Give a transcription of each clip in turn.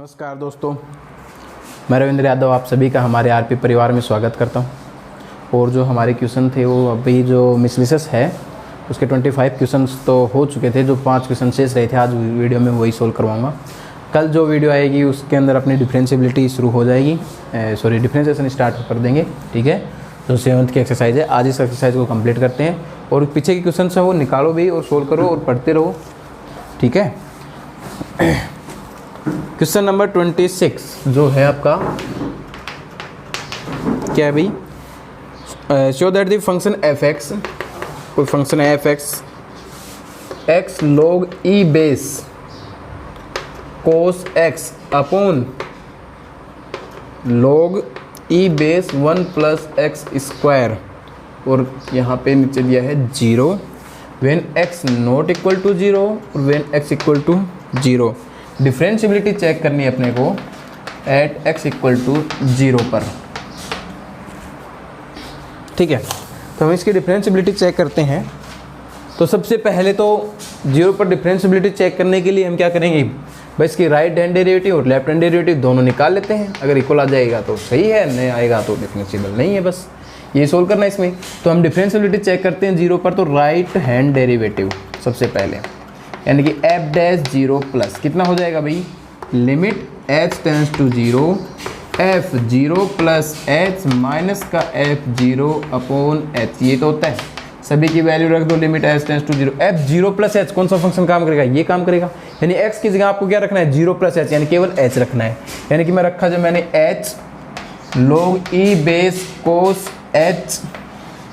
नमस्कार दोस्तों, मैं रविंद्र यादव आप सभी का हमारे आरपी परिवार में स्वागत करता हूं। और जो हमारे क्वेश्चन थे वो अभी जो मिसलिसिस है उसके 25 क्वेश्चंस तो हो चुके थे। जो 5 क्वेश्चन शेष रहे थे आज वीडियो में वही सोल्व करवाऊंगा। कल जो वीडियो आएगी उसके अंदर अपनी डिफरेंशिएबिलिटी शुरू हो जाएगी, डिफरेंशिएशन स्टार्ट कर देंगे। ठीक है, जो 7th की एक्सरसाइज है आज इस एक्सरसाइज को कंप्लीट करते हैं। और पीछे के क्वेश्चन है वो निकालो भी और सोल्व करो और पढ़ते रहो। ठीक है, क्वेश्चन नंबर 26 जो है आपका क्या है भाई, show that the function f x, कोई फंक्शन है f x, x log e base cos x upon log e base 1 plus x square, और यहाँ पे नीचे दिया है 0 when x not equal to 0 और when x equal to 0। Differentiability check करनी है अपने को एट एक्स इक्वल टू 0 पर। ठीक है, तो हम इसकी डिफरेंशिएबिलिटी चेक करते हैं। तो सबसे पहले तो 0 पर डिफरेंशिएबिलिटी चेक करने के लिए हम क्या करेंगे भाई, इसकी राइट हैंड डेरिवेटिव और लेफ्ट हैंड डेरिवेटिव दोनों निकाल लेते हैं। अगर इक्वल आ जाएगा तो सही है, नहीं आएगा तो डिफरेंशिएबल नहीं है। बस ये सोल्व करना है इसमें। तो हम डिफरेंशिएबिलिटी चेक करते हैं 0 पर, तो राइट हैंड डेरिवेटिव सबसे पहले, यानी कि एफ डैश 0 प्लस कितना हो जाएगा भाई, limit h tends to 0 f 0 plus h minus का एफ 0 अपॉन एच। ये तो होता है, सभी की वैल्यू रख दो, limit h tends to 0 f 0 plus h. कौन सा फंक्शन काम करेगा, ये काम करेगा। यानी x की जगह आपको क्या रखना है, 0 प्लस एच, यानी केवल h रखना है। यानी कि मैं रखा जब मैंने h log e बेस कोस h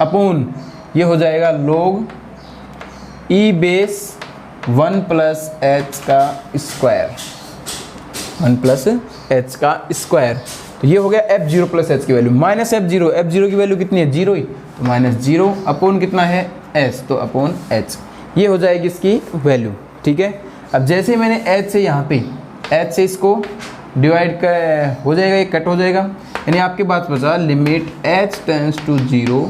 अपॉन ये हो जाएगा log e base 1 plus h का स्क्वायर, 1 प्लस एच का स्क्वायर। तो ये हो गया एफ 0 प्लस एच की वैल्यू माइनस एफ 0 की वैल्यू कितनी है, 0 ही, तो माइनस 0 अपॉन कितना है एच, तो अपॉन एच। ये हो जाएगी इसकी वैल्यू। ठीक है, अब जैसे मैंने एच से यहाँ पे एच से इसको डिवाइड कर हो जाएगा, ये कट हो जाएगा। यानी आपके पास बचा limit h tends to 0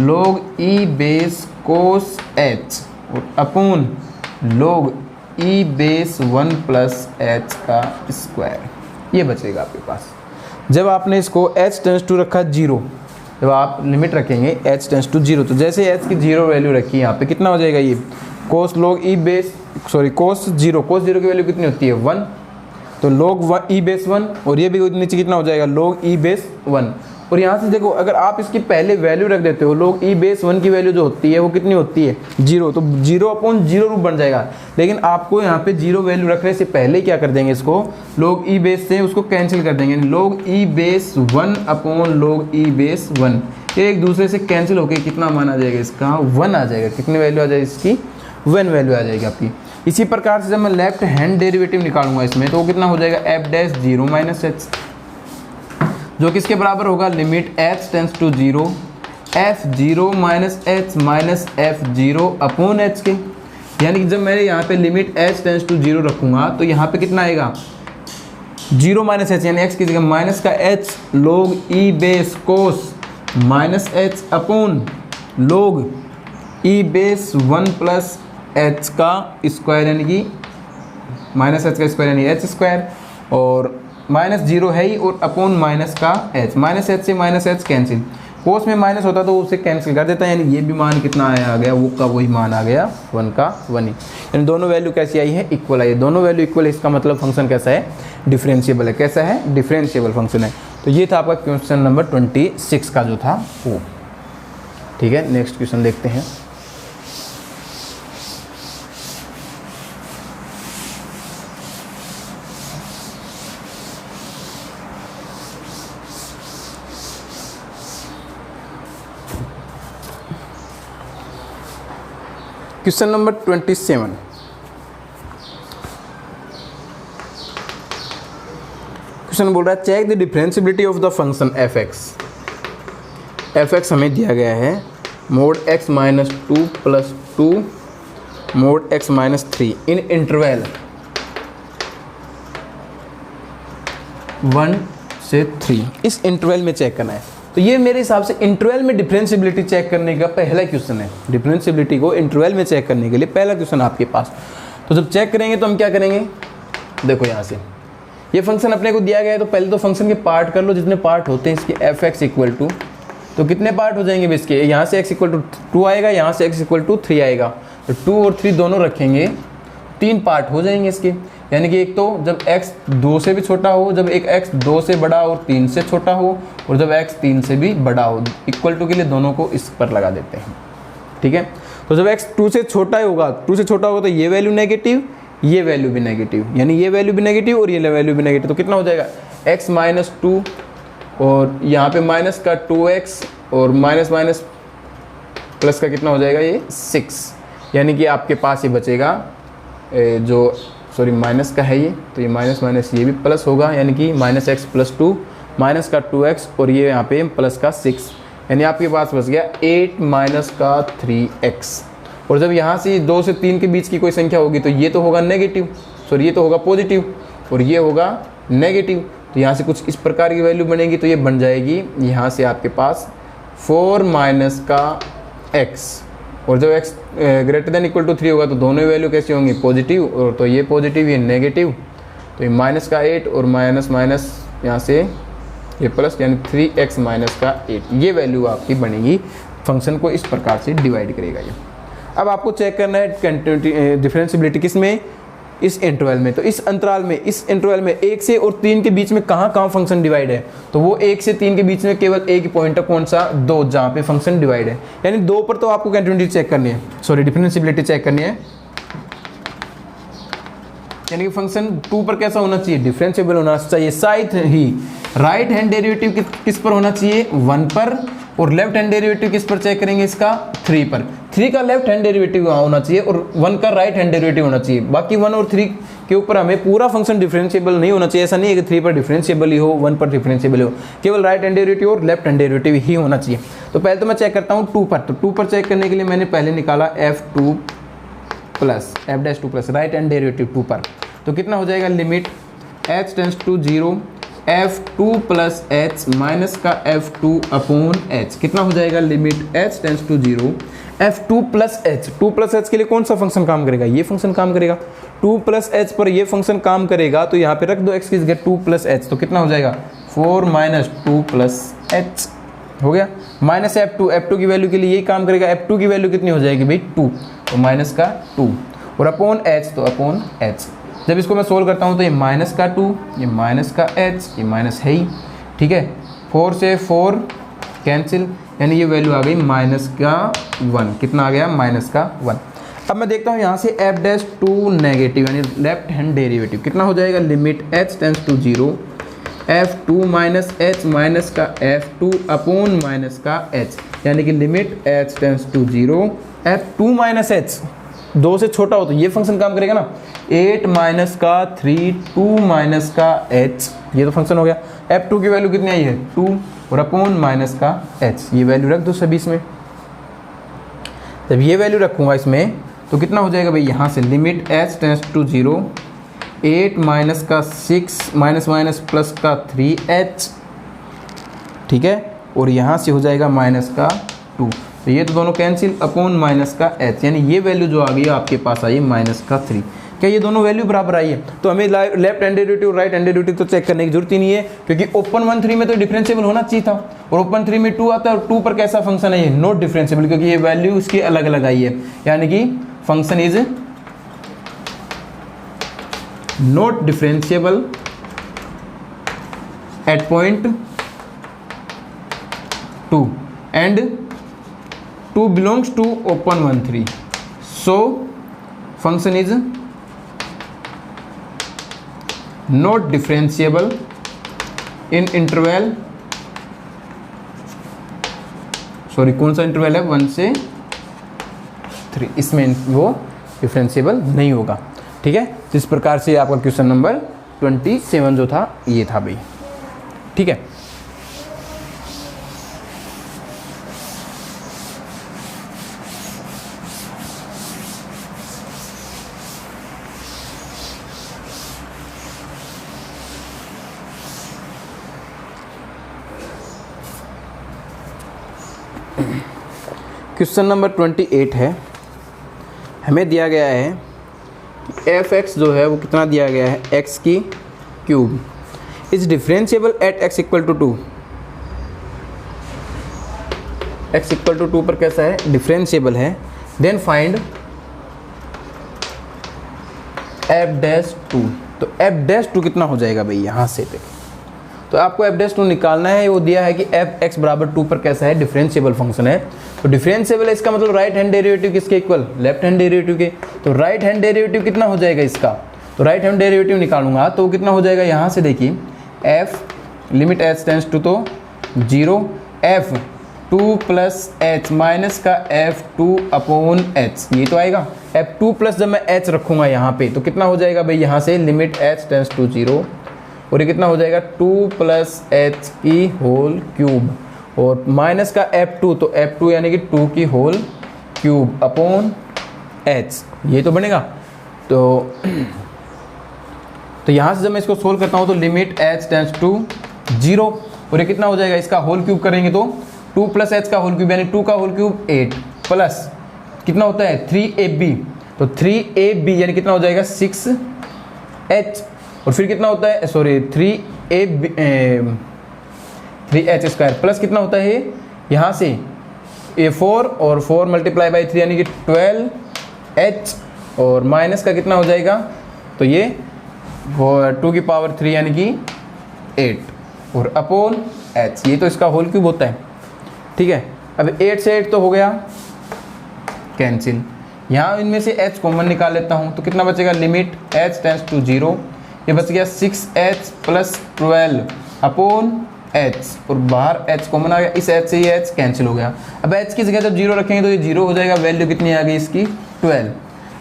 log e base cos h और upon log e base 1 plus h का स्क्वायर। ये बचेगा आपके पास। जब आपने इसको h टेंस टू रखा 0, जब आप लिमिट रखेंगे h टेंस टू 0, तो जैसे h की 0 वैल्यू रखी यहाँ पे कितना हो जाएगा, ये कोस log e बेस कोस 0 की वैल्यू कितनी होती है 1, तो log e बेस 1, और ये भी नीचे कितना हो जाएगा log e बेस 1। और यहाँ से देखो, अगर आप इसकी पहले वैल्यू रख देते हो, log e बेस 1 की वैल्यू जो होती है वो कितनी होती है 0, तो 0 अपॉन 0 रूप बन जाएगा। लेकिन आपको यहाँ पे 0 वैल्यू रखने से पहले क्या कर देंगे, इसको log e बेस से उसको कैंसिल कर देंगे। log e base 1 upon log e base 1, ये एक दूसरे से कैंसिल होकर कितना मान आ जाएगा, इसका 1 आ जाएगा। कितनी वैल्यू आ जाएगी इसकी, 1 वैल्यू आ जाएगी आपकी। इसी प्रकार से जब मैं लेफ्ट हैंड डेरिवेटिव निकालूंगा इसमें, तो वो कितना हो जाएगा एफ डैश 0 माइनस एच, जो किसके बराबर होगा, limit h tends to 0 f 0 minus h minus f 0 upon h के। यानी कि जब मैंने यहाँ पे लिमिट h टेंस टू 0 रखूँगा तो यहाँ पे कितना आएगा 0 माइनस एच, यानी x की जगह माइनस का h log e बेस कोस minus H upon log e base 1 plus h का स्क्वायर, यानी कि माइनस एच का स्क्वायर यानी एच स्क्वायर, और माइनस 0 है ही, और अपॉन माइनस का एच, माइनस एच से माइनस एच कैंसिल, कोस में माइनस होता तो उसे कैंसिल कर देता है। यानी ये भी मान कितना आया आ गया, वो का वही मान आ गया 1 का 1 ही। यानी दोनों वैल्यू कैसी आई है, इक्वल आई है। दोनों वैल्यू इक्वल है, इसका मतलब फंक्शन कैसा है, डिफरेंशिएबल है। कैसा है, डिफरेंशिएबल फंक्शन है। तो ये था आपका क्वेश्चन नंबर 26 का जो था वो। ठीक है, नेक्स्ट क्वेश्चन देखते हैं। क्वेश्चन नंबर 27, क्वेश्चन बोल रहा है check the differentiability of the function f x हमें दिया गया है mod x minus 2 plus 2 mod x minus 3 in interval 1 से 3। इस इंटरवल में चेक करना है। तो ये मेरे हिसाब से इंटरवल में डिफरेंशिएबिलिटी चेक करने का पहला क्वेश्चन है। डिफरेंशिएबिलिटी को इंटरवल में चेक करने के लिए पहला क्वेश्चन आपके पास। तो जब चेक करेंगे तो हम क्या करेंगे, देखो यहाँ से ये फंक्शन अपने को दिया गया है तो पहले तो फंक्शन के पार्ट कर लो, जितने पार्ट होते हैं इसके एफ एक्स इक्वल टू, तो कितने पार्ट हो जाएंगे इसके, यहाँ से x इक्वल टू 2 आएगा, यहाँ से x इक्वल टू 3 आएगा, तो 2 और 3 दोनों रखेंगे, 3 पार्ट हो जाएंगे इसके। यानी कि एक तो जब x 2 से भी छोटा हो, जब एक x 2 से बड़ा और 3 से छोटा हो, और जब x 3 से भी बड़ा हो। इक्वल टू के लिए दोनों को इस पर लगा देते हैं, ठीक है। तो जब x 2 से छोटा होगा, 2 से छोटा होगा तो ये वैल्यू नेगेटिव, ये वैल्यू भी नेगेटिव, यानी ये वैल्यू भी नेगेटिव और ये वैल्यू भी नेगेटिव। तो कितना हो जाएगा x माइनस 2 और यहाँ पे माइनस का 2x और माइनस माइनस प्लस का कितना हो जाएगा ये 6, यानी कि आपके पास ये बचेगा जो सॉरी माइनस का है ये, तो ये माइनस माइनस ये भी प्लस होगा, यानी कि माइनस एक्स प्लस 2 माइनस का 2x और ये यहाँ पे प्लस का 6, यानी आपके पास बच गया 8 माइनस का 3x। और जब यहाँ से 2 से 3 के बीच की कोई संख्या होगी तो ये तो होगा नेगेटिव, सॉरी ये तो होगा पॉजिटिव और ये होगा नेगेटिव, तो यहाँ से कुछ इस प्रकार की वैल्यू बनेगी। तो ये बन जाएगी यहाँ से आपके पास 4 माइनस का x, और जब x greater than equal to 3 होगा तो दोनों ही वैल्यू कैसी होंगी पॉजिटिव, और तो ये पॉजिटिव ये नेगेटिव, तो ये माइनस का 8 और माइनस माइनस यहाँ से ये प्लस, यानी 3x माइनस का 8, ये वैल्यू आपकी बनेगी। फंक्शन को इस प्रकार से डिवाइड करेगा ये। अब आपको चेक करना है कंटिन्यूटी डिफरेंशियबिलिटी किस में, इस इंटरवल में। तो इस अंतराल में, इस इंटरवल में 1 से और 3 के बीच में कहाँ कहाँ फंक्शन डिवाइड है, तो वो 1 से 3 के बीच में केवल एक ही पॉइंट है, कौन सा 2, जहाँ पे फंक्शन डिवाइड है। यानी 2 पर तो आपको कंटिन्यूटी चेक करनी है, सॉरी डिफरेंशियबिलिटी चेक करनी है, यानी कि फंक्शन 2 पर कैसा होना चाहिए, डिफरेंशिएबल होना चाहिए। साथ ही राइट हैंड डेरिवेटिव किस पर होना चाहिए, 1 पर, और लेफ्ट हैंड डेरिवेटिव किस पर चेक करेंगे, इसका 3 पर। 3 का लेफ्ट हैंड डेरिवेटिव होना चाहिए और 1 का राइट हैंड डेरिवेटिव होना चाहिए। बाकी 1 और 3 के ऊपर हमें पूरा फंक्शन डिफरेंशिएबल नहीं होना चाहिए। ऐसा नहीं है कि 3 पर डिफरेंशिएबल ही हो, 1 पर डिफरेंशिएबल हो, केवल राइट हैंड डेरिवेटिव और लेफ्ट हैंड डेरिवेटिव ही होना चाहिए। तो पहले तो मैं चेक करता हूँ 2 पर। तो 2 पर चेक करने के लिए मैंने पहले निकाला f2 plus f'2 plus right hand derivative 2 पर, तो कितना हो जाएगा, limit h tends to 0 f2 plus h minus का f2 अपॉन h, कितना हो जाएगा, limit h tends to 0 f2 plus h। 2 plus h के लिए कौन सा फंक्शन काम करेगा, ये फंक्शन काम करेगा। 2 प्लस h पर ये फंक्शन काम करेगा, तो यहाँ पे रख दो x की जगह 2 प्लस h, तो कितना हो जाएगा 4 माइनस 2 प्लस h हो गया। माइनस f2 की वैल्यू के लिए यही काम करेगा, f2 की वैल्यू कितनी हो जाएगी भाई 2, तो माइनस का 2, और अपॉन h तो अपॉन h। जब इसको मैं सोल्व करता हूँ तो ये माइनस का 2, ये माइनस का h, ये माइनस है ही, ठीक है। 4 से 4 कैंसिल, यानी ये वैल्यू आ गई माइनस का 1, कितना आ गया माइनस का 1। अब मैं देखता हूँ यहाँ से f'2 नेगेटिव, यानी लेफ्ट हैंड डेरिवेटिव कितना हो जाएगा, limit h tends to 0 f2 minus h minus का f2 अपॉन माइनस का h, यानी कि limit h tends to 0 f2 minus h 2 से छोटा हो तो ये फंक्शन काम करेगा ना, 8 माइनस का 3 2 माइनस का h, ये तो फंक्शन हो गया। f2 की वैल्यू कितनी आई है 2 और अपॉन माइनस का h, ये वैल्यू रख दो सभी इसमें। जब ये वैल्यू रखूँगा इसमें तो कितना हो जाएगा भाई, यहाँ से limit h tends to 0 8 minus का 6 माइनस माइनस प्लस का 3h, ठीक है, और यहाँ से हो जाएगा माइनस का 2, तो ये तो दोनों कैंसिल, अपॉन माइनस का h, यानी ये वैल्यू जो आ गई आपके पास आई माइनस का 3। क्या ये दोनों वैल्यू बराबर आई है, तो हमें left hand derivative right hand derivative तो चेक करने की जरूरत ही नहीं है, क्योंकि ओपन 1 3 में तो डिफरेंशिएबल होना चाहिए था, और ओपन 3 में 2 आता है, और 2 पर कैसा फंक्शन है ये नॉट डिफरेंशिएबल, क्योंकि ये वैल्यू उसकी अलग अलग आई है, यानी कि function is not differentiable at point 2 and 2 belongs to open 1 3, so function is not differentiable in interval, sorry कौन सा इंटरवल है 1 से 3, इसमें वो डिफरेंशिएबल नहीं होगा, ठीक है। तो इस प्रकार से आपका क्वेश्चन नंबर 27 जो था ये था भाई, ठीक है। क्वेश्चन नंबर 28 है, हमें दिया गया है कि एफ एक्स जो है वो कितना दिया गया है, एक्स की cube is differentiable at x equal to 2। x equal to 2 पर कैसा है, डिफरेंशिएबल है। Then find f'2। तो f'2 कितना हो जाएगा भाई, यहाँ से पे तो आपको f'2 निकालना है। वो दिया है कि f(x) बराबर 2 पर कैसा है, डिफरेंशिएबल फंक्शन है। तो डिफरेंशिएबल है, इसका मतलब राइट हैंड डेरिवेटिव किसके इक्वल, लेफ्ट हैंड डेरिवेटिव के। तो राइट हैंड डेरिवेटिव कितना हो जाएगा इसका, तो राइट हैंड डेरिवेटिव निकालूंगा तो कितना हो जाएगा, यहाँ से देखिए f limit h tends to तो 0, f2 प्लस h माइनस का f2 अपॉन h, ये तो आएगा। f2 प्लस जब मैं h रखूँगा यहाँ पे तो कितना हो जाएगा भाई, यहाँ से लिमिट h टेंड्स टू 0 और ये कितना हो जाएगा 2 प्लस h की होल क्यूब और माइनस का f2 तो f2 यानी कि 2 की होल क्यूब अपॉन h, ये तो बनेगा। तो यहाँ से जब मैं इसको सोल्व करता हूँ तो लिमिट h टेंड्स टू 0 और ये कितना हो जाएगा, इसका होल क्यूब करेंगे तो 2 प्लस h का होल क्यूब यानी 2 का होल क्यूब 8 प्लस कितना होता है 3ab, तो 3ab यानी कितना हो जाएगा 6h और फिर कितना होता है, सॉरी 3h स्क्वायर प्लस कितना होता है यहाँ से a4 और 4 मल्टीप्लाई बाई 3 यानी कि 12h और माइनस का कितना हो जाएगा, तो ये 2 की पावर 3 यानी कि 8 और अपॉन h, ये तो इसका होल क्यूब होता है। ठीक है, अब 8 से 8 तो हो गया कैंसिल, यहाँ इनमें से h कॉमन निकाल लेता हूँ तो कितना बचेगा, लिमिट h टेंड्स टू 0, ये बच गया 6h प्लस 12 अपॉन h और बाहर h कॉमन आ गया, इस h से ये h कैंसिल हो गया। अब h की जगह जब 0 रखेंगे तो ये 0 हो जाएगा, वैल्यू कितनी आ गई इसकी 12।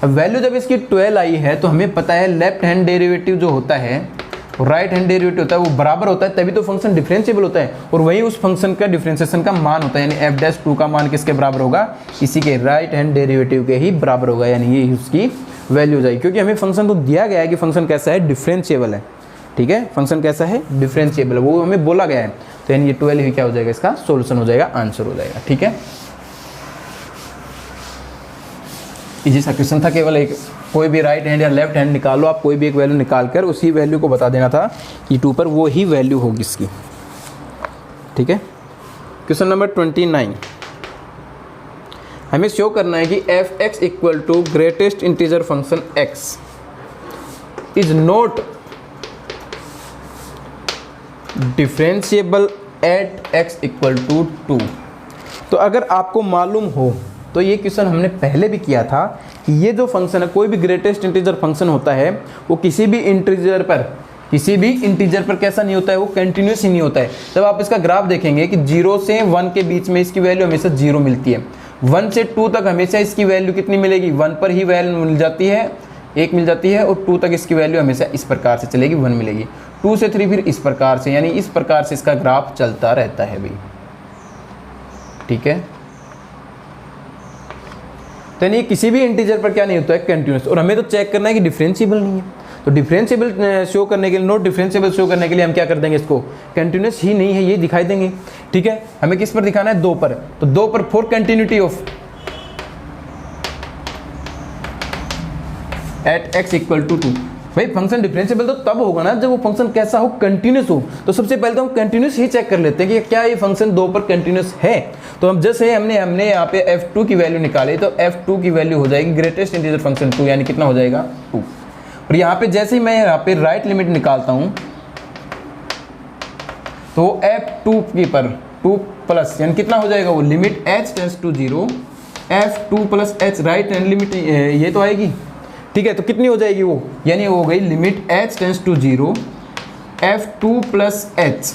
अब वैल्यू जब इसकी 12 आई है तो हमें पता है लेफ्ट हैंड डेरिवेटिव जो होता है और राइट हैंड डेरिवेटिव होता है वो बराबर होता है, तभी तो फंक्शन डिफरेंशिएबल होता है और वही उस फंक्शन का डिफरेंशिएशन का मान होता है, यानी f'2 का मान किसके बराबर होगा, इसी के राइट हैंड डेरिवेटिव के ही बराबर होगा, यानी ये उसकी वैल्यू जाएगी। क्योंकि हमें फंक्शन तो दिया गया है कि फंक्शन कैसा है, डिफरेंशिएबल है। ठीक है, फंक्शन कैसा है, डिफरेंशिएबल, वो हमें बोला गया है, तो यानी ये 12 ही क्या हो जाएगा, इसका सोल्यूशन हो जाएगा, आंसर हो जाएगा। ठीक है, इजी सा क्वेश्चन था, केवल एक कोई भी राइट हैंड या लेफ्ट हैंड निकालो, आप कोई भी एक वैल्यू निकाल कर उसी वैल्यू को बता देना था कि 2 पर वो ही वैल्यू होगी इसकी। ठीक है, क्वेश्चन नंबर 29, हमें शो करना है कि f(x) equal to greatest integer function x is not differentiable at x equal to 2। तो अगर आपको मालूम हो तो ये क्वेश्चन हमने पहले भी किया था कि ये जो फंक्शन है, कोई भी ग्रेटेस्ट इंटीजर फंक्शन होता है वो किसी भी इंटीजर पर कैसा नहीं होता है, वो कंटिन्यूस ही नहीं होता है। जब आप इसका ग्राफ देखेंगे कि 0 से 1 के बीच में इसकी वैल्यू हमेशा 0 मिलती है, 1 से 2 तक हमेशा इसकी वैल्यू कितनी मिलेगी, 1 पर ही वैल्यू मिल जाती है, 1 मिल जाती है, और 2 तक इसकी वैल्यू हमेशा इस प्रकार से चलेगी, 1 मिलेगी। 2 से 3 फिर इस प्रकार से, यानी इस प्रकार से इसका ग्राफ चलता रहता है भाई। ठीक है, तो यानी किसी भी इंटीजर पर क्या नहीं होता है, कंटिन्यूस। और हमें तो चेक करना है कि डिफरेंशिएबल नहीं है, तो डिफरेंशिएबल शो करने के लिए, नॉट डिफरेंशिएबल शो करने के लिए हम क्या कर देंगे, इसको कंटिन्यूस ही नहीं है ये दिखाई देंगे। ठीक है, हमें किस पर दिखाना है, 2 पर, तो 2 पर for continuity of at x equal to 2। भाई फंक्शन डिफरेंशिएबल तो तब होगा ना जब वो फंक्शन कैसा हो, कंटिन्यूस हो। तो सबसे पहले तो हम कंटिन्यूस ही चेक कर लेते हैं कि क्या ये फंक्शन 2 पर कंटिन्यूस है। तो हम जैसे हमने यहाँ पे f2 की वैल्यू निकाली, तो f2 की वैल्यू हो जाएगी ग्रेटेस्ट इंटीजर फंक्शन 2, यानी कितना हो जाएगा 2। और यहाँ पे जैसे ही मैं यहाँ पे राइट लिमिट निकालता हूँ तो f2 की पर 2 प्लस यानी कितना हो जाएगा, वो limit h tends to 0, f2 plus h right hand limit ये तो आएगी। ठीक है, तो कितनी हो जाएगी वो, यानी वो हो गई limit h tends to 0, f2 plus h,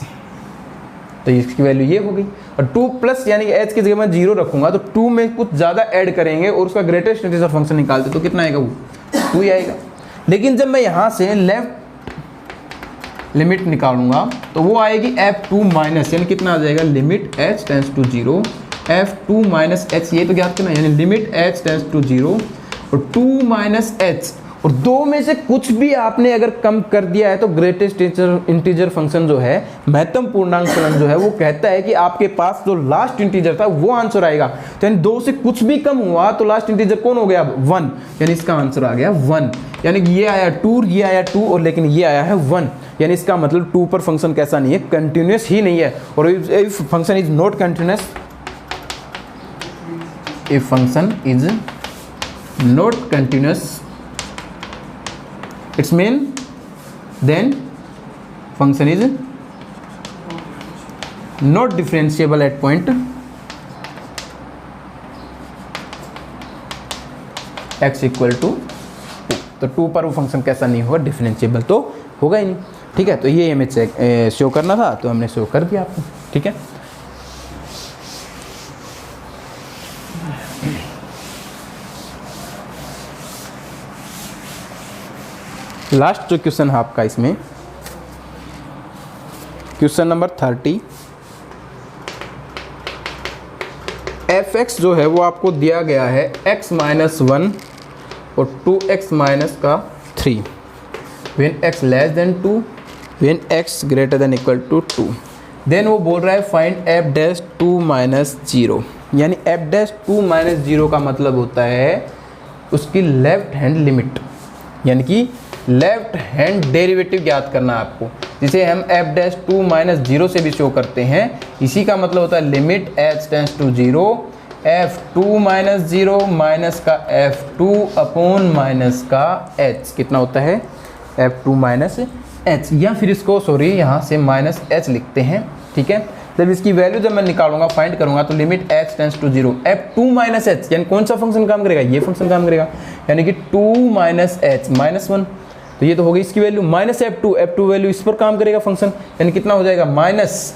तो इसकी वैल्यू ये हो गई। और 2 प्लस यानी कि h की जगह मैं 0 रखूंगा तो 2 में कुछ ज़्यादा ऐड करेंगे और उसका ग्रेटेस्ट इंटीजर फंक्शन निकालते तो कितना आएगा, वो 2 ही आएगा। लेकिन जब मैं यहाँ से लेफ्ट लिमिट निकालूंगा तो वो आएगी f2 माइनस, यानी कितना आ जाएगा, limit h tends to 0, f2 minus h, ये तो ज्ञात करना है, यानी लिमिट h टेंड्स टू 0 और 2 माइनस h, और 2 में से कुछ भी आपने अगर कम कर दिया है तो ग्रेटेस्ट इंटीजर फंक्शन जो है, महत्तम पूर्णांक फलन जो है, वो कहता है कि आपके पास जो लास्ट इंटीजर था वो आंसर आएगा। तो यानी 2 से कुछ भी कम हुआ तो लास्ट इंटीजर कौन हो गया, 1, यानी इसका आंसर आ गया 1। यानी कि ये आया 2, ये आया 2 और लेकिन ये आया है 1, यानी इसका मतलब 2 पर फंक्शन कैसा नहीं है, कंटिन्यूस ही नहीं है। और if function is not continuous, if function is not continuous it's mean then function is not differentiable at point x equal to 2। तो 2 पर वो फंक्शन कैसा नहीं होगा, डिफरेंशिएबल तो होगा ही नहीं। ठीक है, तो ये हमें चेक शो करना था, तो हमने शो कर दिया आपको। ठीक है, लास्ट जो क्वेश्चन है आपका इसमें, क्वेश्चन नंबर 30, f(x) जो है वो आपको दिया गया है x माइनस 1 और 2x माइनस का 3 when x less than 2 when x greater than equal to 2। Then वो बोल रहा है फाइंड f डैश 2 माइनस 0, यानी f डैश 2 माइनस 0 का मतलब होता है उसकी लेफ्ट हैंड लिमिट, यानी कि लेफ्ट हैंड डेरिवेटिव ज्ञात करना है आपको, जिसे हम f डैश 2 माइनस 0 से भी शो करते हैं। इसी का मतलब होता है limit h tends to 0 f2 minus 0 minus का f2 अपॉन माइनस का h कितना होता है f2 माइनस h, या फिर इसको सॉरी यहाँ से माइनस h लिखते हैं। ठीक है, जब इसकी वैल्यू जब मैं निकालूंगा फाइंड करूंगा तो limit h tends to 0 f2 minus h, यानी कौन सा फंक्शन काम करेगा, ये फंक्शन काम करेगा, यानी कि 2 माइनस h माइनस 1। तो ये तो हो गई इसकी वैल्यू माइनस f2 वैल्यू इस पर काम करेगा फंक्शन, यानी कितना हो जाएगा माइनस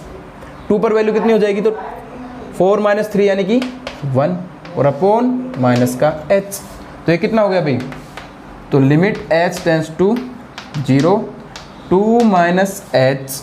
2 पर वैल्यू कितनी हो जाएगी, तो 4 माइनस 3 यानी कि 1 और अपॉन माइनस का h। तो ये कितना हो गया भाई, तो limit h tends to 0 2 minus h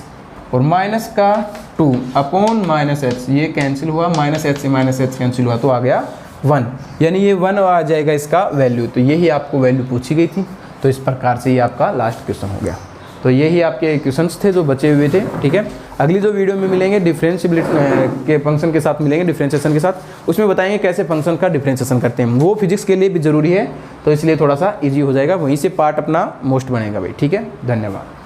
और माइनस का 2 अपॉन माइनस h, ये कैंसिल हुआ, माइनस h से माइनस h कैंसिल हुआ तो आ गया 1, यानी ये 1 आ जाएगा इसका वैल्यू। तो यही आपको वैल्यू पूछी गई थी। तो इस प्रकार से ये आपका लास्ट क्वेश्चन हो गया। तो यही आपके क्वेश्चंस थे जो बचे हुए थे। ठीक है, अगली जो वीडियो में मिलेंगे डिफरेंशिएबिलिटी के फंक्शन के साथ मिलेंगे, डिफरेंशिएशन के साथ, उसमें बताएंगे कैसे फंक्शन का डिफरेंशिएशन करते हैं। वो फिजिक्स के लिए भी ज़रूरी है, तो इसलिए थोड़ा सा ईजी हो जाएगा, वहीं से पार्ट अपना मोस्ट बनेगा भाई। ठीक है, धन्यवाद।